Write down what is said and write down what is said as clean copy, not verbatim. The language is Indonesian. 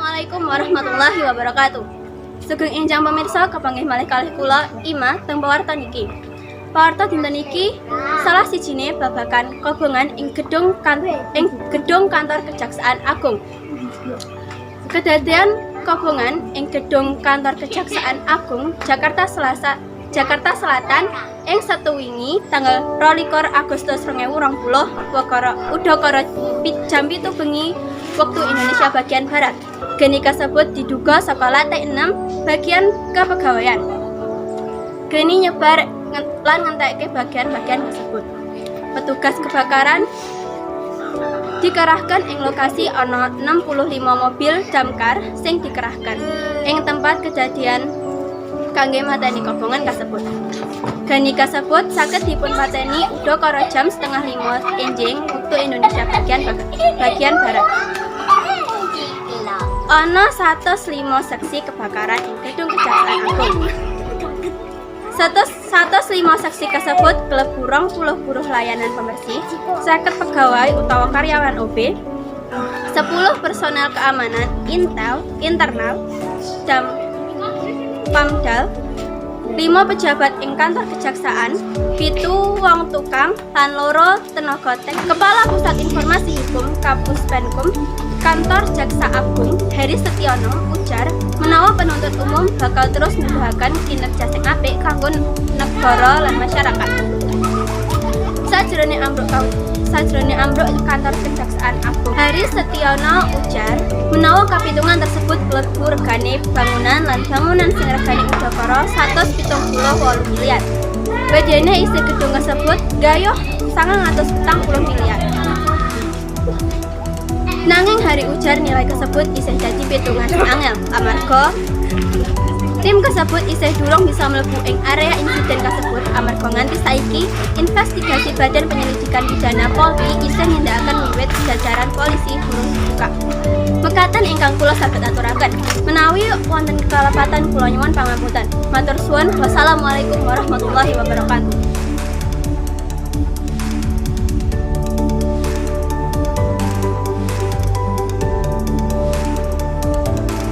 Assalamualaikum warahmatullahi wabarakatuh. Sugeng enjang pemirsa kepanggih malih kalih kula Ima teng pawarta niki. Pawarta dinten iki salah sijine babagan kobongan ing gedung kantor Kejaksaan Agung. Kedadian kobongan ing gedung kantor Kejaksaan Agung Jakarta Selatan ing Setu wingi tanggal 22 Agustus 2020 udakara jam 7 bengi waktu Indonesia bagian Barat. Geni kasebut diduga saka lantai 6 bagian kepegawaian. Geni nyebar lan ngentekke bagian-bagian tersebut. Petugas kebakaran dikerahkan ing lokasi ana 65 mobil damkar sing dikerahkan ing tempat kejadian kangge mateni kobongan kasebut. Geni kasebut saged dipunpateni udakara jam 4:30 enjing waktu Indonesia bagian Barat. Ana 105 seksi kebakaran ing gedung Kejaksaan Agung. 105 seksi kasebut klebu 20 buruh layanan pembersih, 50 pegawai utawa karyawan OB, 10 personel keamanan internal dan Pamdal, 5 pejabat ing kantor kejaksaan, 7 wong tukang lan 2 tenaga Kepala Pusat Informasi Hukum Kapus Penkum Kantor Jaksa Agung Heri Setiono ujar menawa penuntut umum bakal terus nuduhaken kinerja sing apik kanggo negara lan masyarakat. Sajroning ambruk kantor Kejaksaan Agung, Heri Setiono ujar menawa kapitungan tersebut klebu regane bangunan lan bangunan sing regane udakara 178 miliar. Bedene isi gedung tersebut gayuh 940 miliar. Nanging Hari ujar nilai tersebut isih dadi pitungan sing angel amarga tim tersebut isih durung bisa mlebu ing area insiden tersebut amarga nganti saiki investigasi Badan Penyelidikan Pidana Polri isih nindakaken wiwit jajaran polisi durung dibuka. Mekaten ingkang kula saged aturaken menawi wonten kalepatan kula nyuwun pangapunten. Matur suwun. Wassalamualaikum warahmatullahi wabarakatuh.